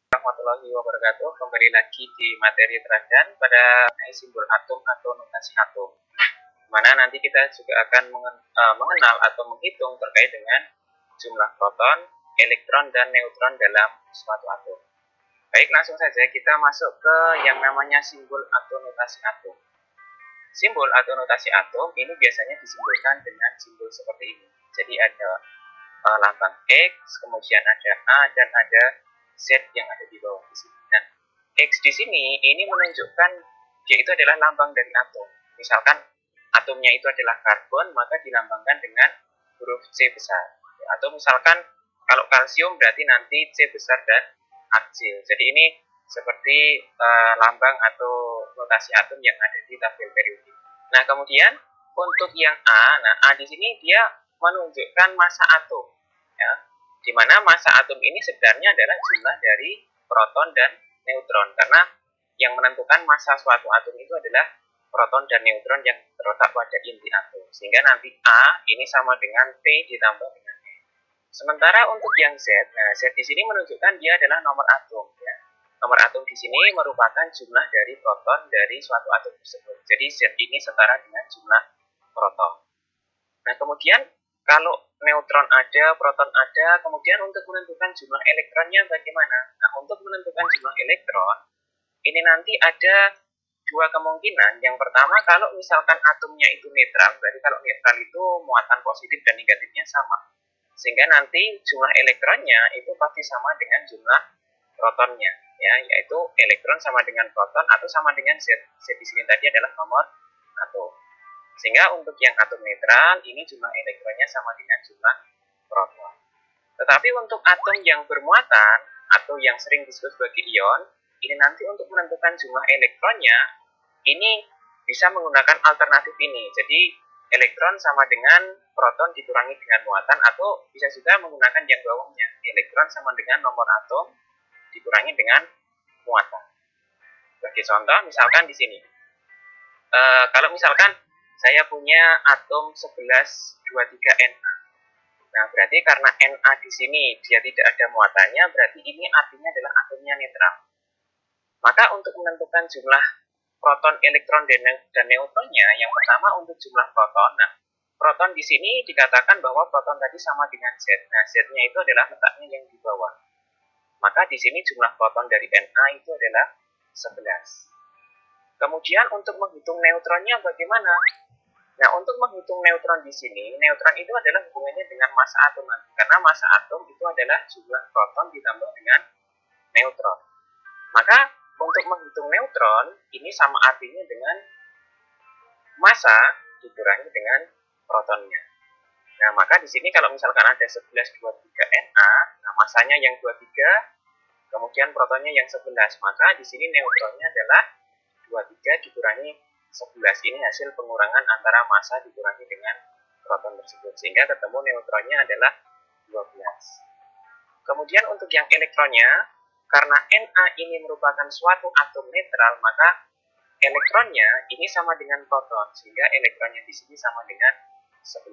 Warahmatullahi wabarakatuh. Kembali lagi di materi teladan pada simbol atom atau notasi atom. Mana nanti kita juga akan mengenal atau menghitung terkait dengan jumlah proton, elektron, dan neutron dalam suatu atom. Baik, langsung saja kita masuk ke yang namanya simbol atau notasi atom. Simbol atau notasi atom ini biasanya disimbolkan dengan simbol seperti ini. Jadi ada lambang X, kemudian ada A, dan ada Z yang ada di bawah di sini. Nah, X di sini ini menunjukkan dia itu adalah lambang dari atom. Misalkan atomnya itu adalah karbon, maka dilambangkan dengan huruf C besar. Atau misalkan kalau kalsium berarti nanti C besar dan Hc. Jadi ini seperti lambang atau notasi atom yang ada di tabel periodik. Nah, kemudian untuk yang A, nah A di sini dia menunjukkan massa atom, ya, di mana massa atom ini sebenarnya adalah jumlah dari proton dan neutron, karena yang menentukan massa suatu atom itu adalah proton dan neutron yang terletak pada inti atom, sehingga nanti A ini sama dengan P ditambah dengan E. Sementara untuk yang Z, nah Z di sini menunjukkan dia adalah nomor atom, ya. Nomor atom di sini merupakan jumlah dari proton dari suatu atom tersebut. Jadi Z ini setara dengan jumlah proton. Nah, kemudian kalau neutron ada, proton ada, kemudian untuk menentukan jumlah elektronnya bagaimana? Nah, untuk menentukan jumlah elektron, ini nanti ada dua kemungkinan. Yang pertama, kalau misalkan atomnya itu netral, berarti kalau netral itu muatan positif dan negatifnya sama. Sehingga nanti jumlah elektronnya itu pasti sama dengan jumlah protonnya, ya, yaitu elektron sama dengan proton atau sama dengan Z. Z di sini tadi adalah nomor atom. Sehingga untuk yang atom netral, ini jumlah elektronnya sama dengan jumlah proton. Tetapi untuk atom yang bermuatan, atau yang sering disebut sebagai ion, ini nanti untuk menentukan jumlah elektronnya, ini bisa menggunakan alternatif ini. Jadi, elektron sama dengan proton dikurangi dengan muatan, atau bisa juga menggunakan yang bawahnya. Elektron sama dengan nomor atom dikurangi dengan muatan. Sebagai contoh, misalkan di sini. Kalau misalkan saya punya atom 1123Na. Nah, berarti karena Na di sini dia tidak ada muatannya, berarti ini artinya adalah atomnya netral. Maka untuk menentukan jumlah proton, elektron, dan neutronnya, yang pertama untuk jumlah proton. Nah, proton di sini dikatakan bahwa proton tadi sama dengan Z. Nah, Z-nya itu adalah letaknya yang di bawah. Maka di sini jumlah proton dari Na itu adalah 11. Kemudian untuk menghitung neutronnya bagaimana? Nah, untuk menghitung neutron di sini, neutron itu adalah hubungannya dengan massa atom nanti. Karena massa atom itu adalah jumlah proton ditambah dengan neutron. Maka, untuk menghitung neutron, ini sama artinya dengan massa dikurangi dengan protonnya. Nah, maka di sini kalau misalkan ada 1123Na, nah massanya yang 23, kemudian protonnya yang 11, maka di sini neutronnya adalah 23 dikurangi 11. Ini hasil pengurangan antara massa dikurangi dengan proton tersebut, sehingga ketemu neutronnya adalah 12. Kemudian untuk yang elektronnya, karena Na ini merupakan suatu atom netral, maka elektronnya ini sama dengan proton, sehingga elektronnya di sini sama dengan 11.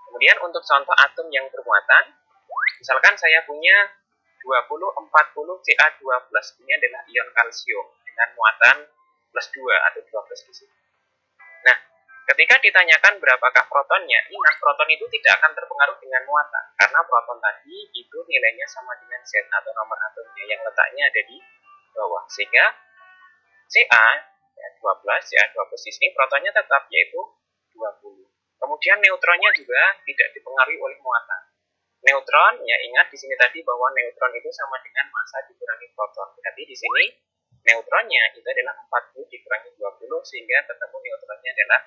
Kemudian untuk contoh atom yang bermuatan, misalkan saya punya 2040 Ca2+, ini adalah ion kalsium dengan muatan plus 2 atau 12 di sini. Nah, ketika ditanyakan berapakah protonnya, ingat proton itu tidak akan terpengaruh dengan muatan, karena proton tadi itu nilainya sama dengan Z atau nomor atomnya yang letaknya ada di bawah. Sehingga Ca12 di sini protonnya tetap yaitu 20. Kemudian neutronnya juga tidak dipengaruhi oleh muatan. Neutron, ya ingat di sini tadi bahwa neutron itu sama dengan massa dikurangi proton. Berarti di sini neutronnya itu adalah 40 dikurangi 20, sehingga ketemu neutronnya adalah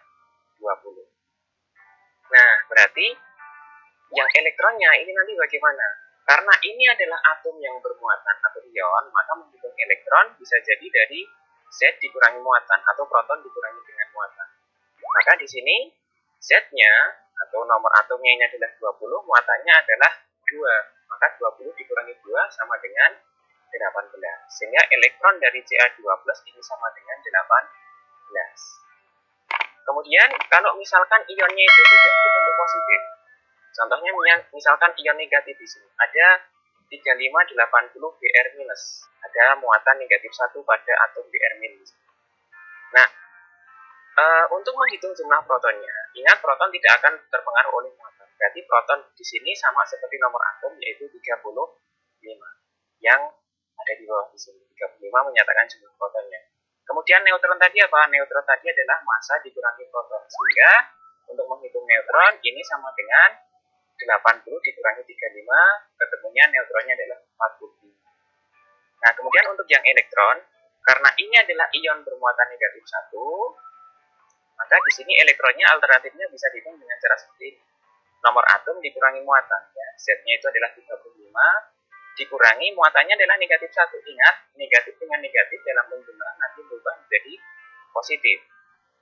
20. Nah, berarti yang elektronnya ini nanti bagaimana? Karena ini adalah atom yang bermuatan atau ion, maka menghitung elektron bisa jadi dari Z dikurangi muatan atau proton dikurangi dengan muatan. Maka di sini Z-nya atau nomor atomnya ini adalah 20, muatannya adalah 2. Maka 20 dikurangi 2 sama dengan 18. Sehingga elektron dari Ca2+ ini sama dengan 18. Kemudian kalau misalkan ionnya itu tidak berbentuk positif, contohnya misalkan ion negatif di sini ada 3580 Br-. Ada muatan negatif 1 pada atom Br-. Nah, untuk menghitung jumlah protonnya, ingat proton tidak akan terpengaruh oleh muatan. Berarti proton di sini sama seperti nomor atom, yaitu 35. Yang ada di bawah di sini, 35 menyatakan jumlah protonnya. Kemudian neutron tadi apa? Neutron tadi adalah massa dikurangi proton. Sehingga untuk menghitung neutron ini sama dengan 80 dikurangi 35, ketemunya neutronnya adalah 45. Nah, kemudian untuk yang elektron, karena ini adalah ion bermuatan negatif 1, maka di sini elektronnya alternatifnya bisa dihitung dengan cara seperti ini. Nomor atom dikurangi muatan. Ya, Z-nya itu adalah 35, dikurangi muatannya adalah negatif 1. Ingat, negatif dengan negatif dalam penjumlahan nanti berubah menjadi positif.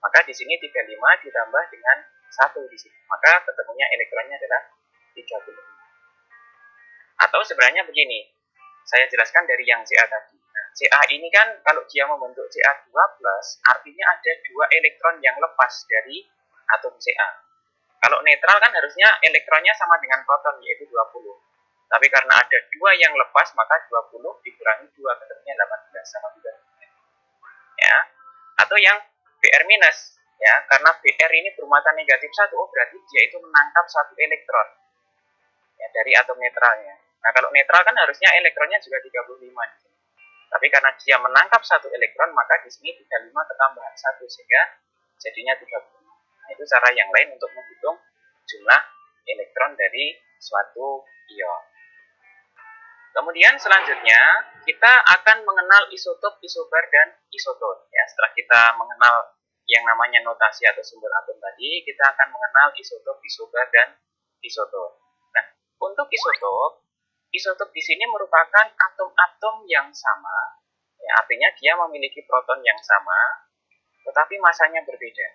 Maka di sini 35 ditambah dengan 1 di sini. Maka ketemunya elektronnya adalah 35. Atau sebenarnya begini, saya jelaskan dari yang Ca tadi. Nah, Ca ini kan kalau dia membentuk Ca2+, artinya ada 2 elektron yang lepas dari atom Ca. Kalau netral kan harusnya elektronnya sama dengan proton, yaitu 20. Tapi karena ada 2 yang lepas, maka 20 dikurangi 2, ketemunya 18, sama juga. Ya. Atau yang Br-, ya, karena Br ini bermuatan negatif 1, berarti dia itu menangkap 1 elektron ya, dari atom netralnya. Nah, kalau netral kan harusnya elektronnya juga 35 di sini. Tapi karena dia menangkap 1 elektron, maka di sini 35 ketambahan 1 sehingga jadinya 35. Nah, itu cara yang lain untuk menghitung jumlah elektron dari suatu ion. Kemudian selanjutnya kita akan mengenal isotop, isobar, dan isoton. Ya, setelah kita mengenal yang namanya notasi atau sumber atom tadi, kita akan mengenal isotop, isobar, dan isoton. Nah, untuk isotop di sini merupakan atom-atom yang sama, ya, artinya dia memiliki proton yang sama, tetapi masanya berbeda.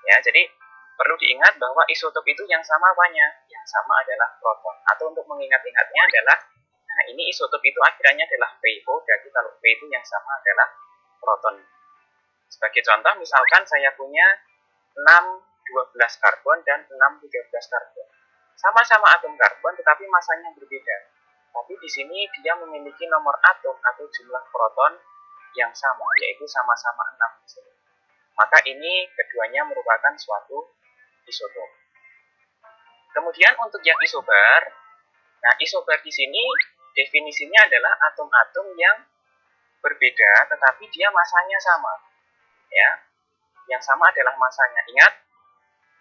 Ya, jadi perlu diingat bahwa isotop itu yang sama apanya? Yang sama adalah proton. Atau untuk mengingat-ingatnya adalah, nah ini isotop itu akhirnya adalah PO, berarti kalau P itu yang sama adalah proton. Sebagai contoh, misalkan saya punya 6-12 karbon dan 6-13 karbon. Sama-sama atom karbon, tetapi masanya berbeda. Tapi di sini dia memiliki nomor atom atau jumlah proton yang sama, yaitu sama-sama 6 di sini. Maka ini keduanya merupakan suatu isotop. Kemudian untuk yang isobar, nah isobar di sini definisinya adalah atom-atom yang berbeda, tetapi dia masanya sama. Ya, yang sama adalah masanya. Ingat,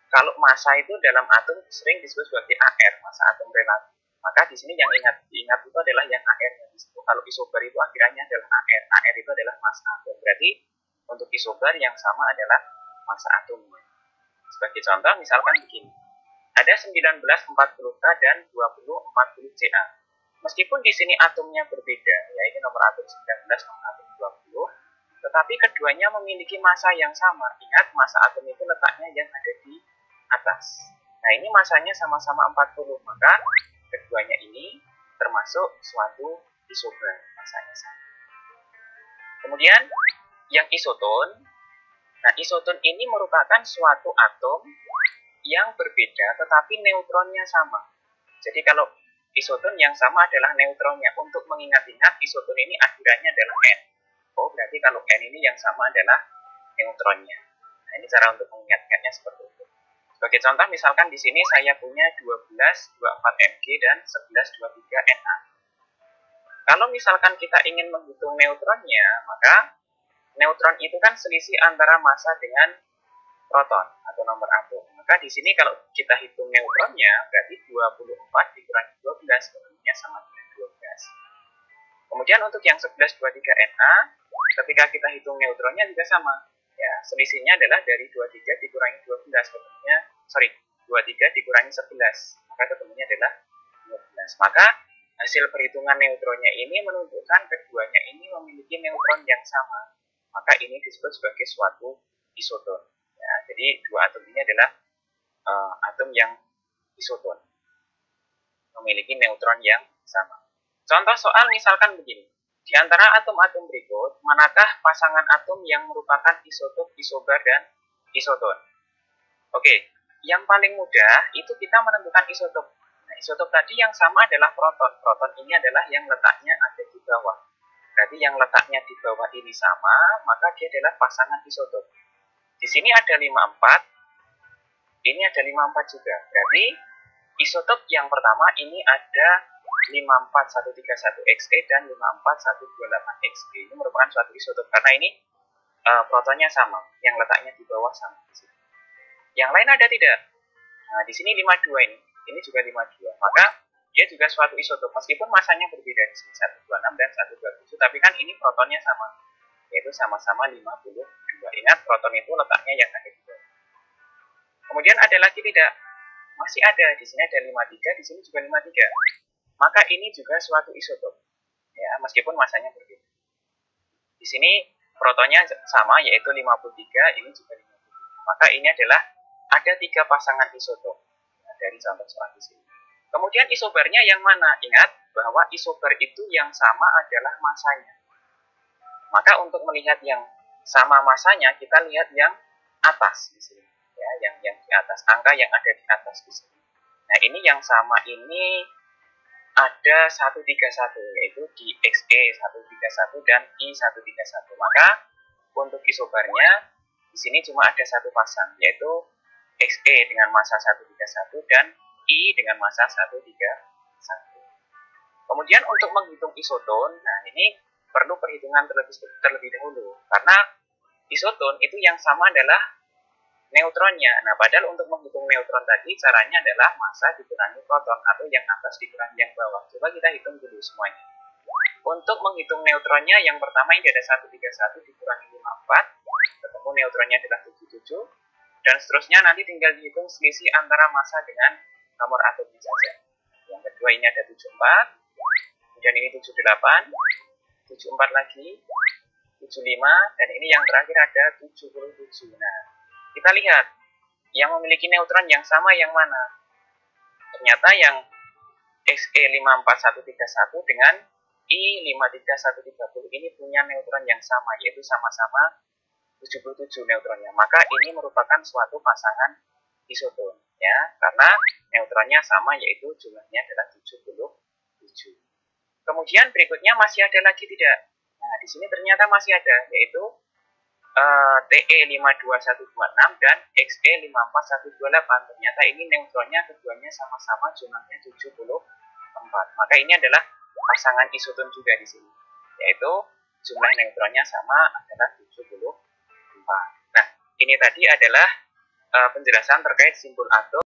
kalau massa itu dalam atom sering disebut sebagai AR, massa atom relatif. Maka di sini yang diingat itu adalah yang AR-nya di situ. Kalau isobar itu akhirnya adalah AR. AR itu adalah massa atom. Berarti untuk isobar yang sama adalah massa atomnya. Sebagai contoh, misalkan begini. Ada 1940K dan 2040Ca. Meskipun di sini atomnya berbeda, ya ini nomor atom 19, nomor atom 20, tetapi keduanya memiliki massa yang sama. Ingat, massa atom itu letaknya yang ada di atas. Nah, ini massanya sama-sama 40, maka keduanya ini termasuk suatu isobar, massanya sama. Kemudian yang isoton, nah isoton ini merupakan suatu atom yang berbeda tetapi neutronnya sama. Jadi kalau isoton yang sama adalah neutronnya. Untuk mengingat-ingat isoton ini akhirannya adalah N. Oh, berarti kalau N ini yang sama adalah neutronnya. Nah, ini cara untuk mengingatkannya seperti itu. Sebagai contoh, misalkan di sini saya punya 1224Mg dan 1123Na. Kalau misalkan kita ingin menghitung neutronnya, maka neutron itu kan selisih antara massa dengan proton atau nomor atom. Maka di sini kalau kita hitung neutronnya, berarti 24 dikurangi 12, ketemunya sama dengan 12. Kemudian untuk yang 1123Na, ketika kita hitung neutronnya juga sama. Ya, selisihnya adalah dari 23 dikurangi 12, ketemunya, 23 dikurangi 11, maka ketemunya adalah 12. Maka hasil perhitungan neutronnya ini menunjukkan keduanya ini memiliki neutron yang sama. Maka ini disebut sebagai suatu isoton. Ya, jadi dua atom ini adalah atom yang isoton, memiliki neutron yang sama. Contoh soal misalkan begini. Di antara atom-atom berikut, manakah pasangan atom yang merupakan isotop, isobar, dan isoton? Oke, yang paling mudah itu kita menentukan isotop. Nah, isotop tadi yang sama adalah proton. Proton ini adalah yang letaknya ada di bawah. Berarti yang letaknya di bawah ini sama, maka dia adalah pasangan isotop. Di sini ada 54, ini ada 54 juga. Berarti isotop yang pertama ini ada 54131Xe dan 54128Xe. Ini merupakan suatu isotop karena ini protonnya sama, yang letaknya di bawah sama. Yang lain ada tidak? Nah, di sini 52 ini juga 52. Maka dia juga suatu isotop meskipun masanya berbeda di sini 126 dan 127, tapi kan ini protonnya sama, yaitu sama-sama 52. Ingat proton itu letaknya yang ada di bawah. Kemudian ada lagi tidak? Masih ada, di sini ada 53, di sini juga 53. Maka ini juga suatu isotop. Ya, meskipun masanya berbeda. Di sini protonnya sama yaitu 53, ini juga 53. Maka ini adalah ada 3 pasangan isotop. Nah, dari contoh soal di sini. Kemudian isobarnya yang mana? Ingat bahwa isobar itu yang sama adalah masanya. Maka untuk melihat yang sama masanya, kita lihat yang atas di sini. Ya, yang di atas, angka yang ada di atas di sini. Nah, ini yang sama ini ada 131, yaitu di Xe 131 dan I 131. Maka untuk isobarnya di sini cuma ada satu pasang, yaitu Xe dengan massa 131 dan I dengan massa 131. Kemudian untuk menghitung isoton, nah ini perlu perhitungan terlebih dahulu. Karena isoton itu yang sama adalah neutronnya. Nah, padahal untuk menghitung neutron tadi caranya adalah massa dikurangi proton atau yang atas dikurangi yang bawah. Coba kita hitung dulu semuanya. Untuk menghitung neutronnya, yang pertama ini ada 131 dikurangi 54, ketemu neutronnya adalah 77, dan seterusnya nanti tinggal dihitung selisih antara massa dengan nomor atomnya saja. Yang kedua ini ada 74, kemudian ini 78, 74 lagi, 75, dan ini yang terakhir ada 77. Nah, kita lihat, yang memiliki neutron yang sama yang mana? Ternyata yang Xe54131 dengan I53130 ini punya neutron yang sama, yaitu sama-sama 77 neutronnya. Maka ini merupakan suatu pasangan isoton, ya, karena neutronnya sama, yaitu jumlahnya adalah 77. Kemudian berikutnya masih ada lagi tidak? Nah, di sini ternyata masih ada, yaitu Te52126 dan Xe54128. Ternyata ini neutronnya keduanya sama-sama jumlahnya 74. Maka ini adalah pasangan isoton juga di sini, yaitu jumlah neutronnya sama adalah 74. Nah, ini tadi adalah penjelasan terkait simbol atom.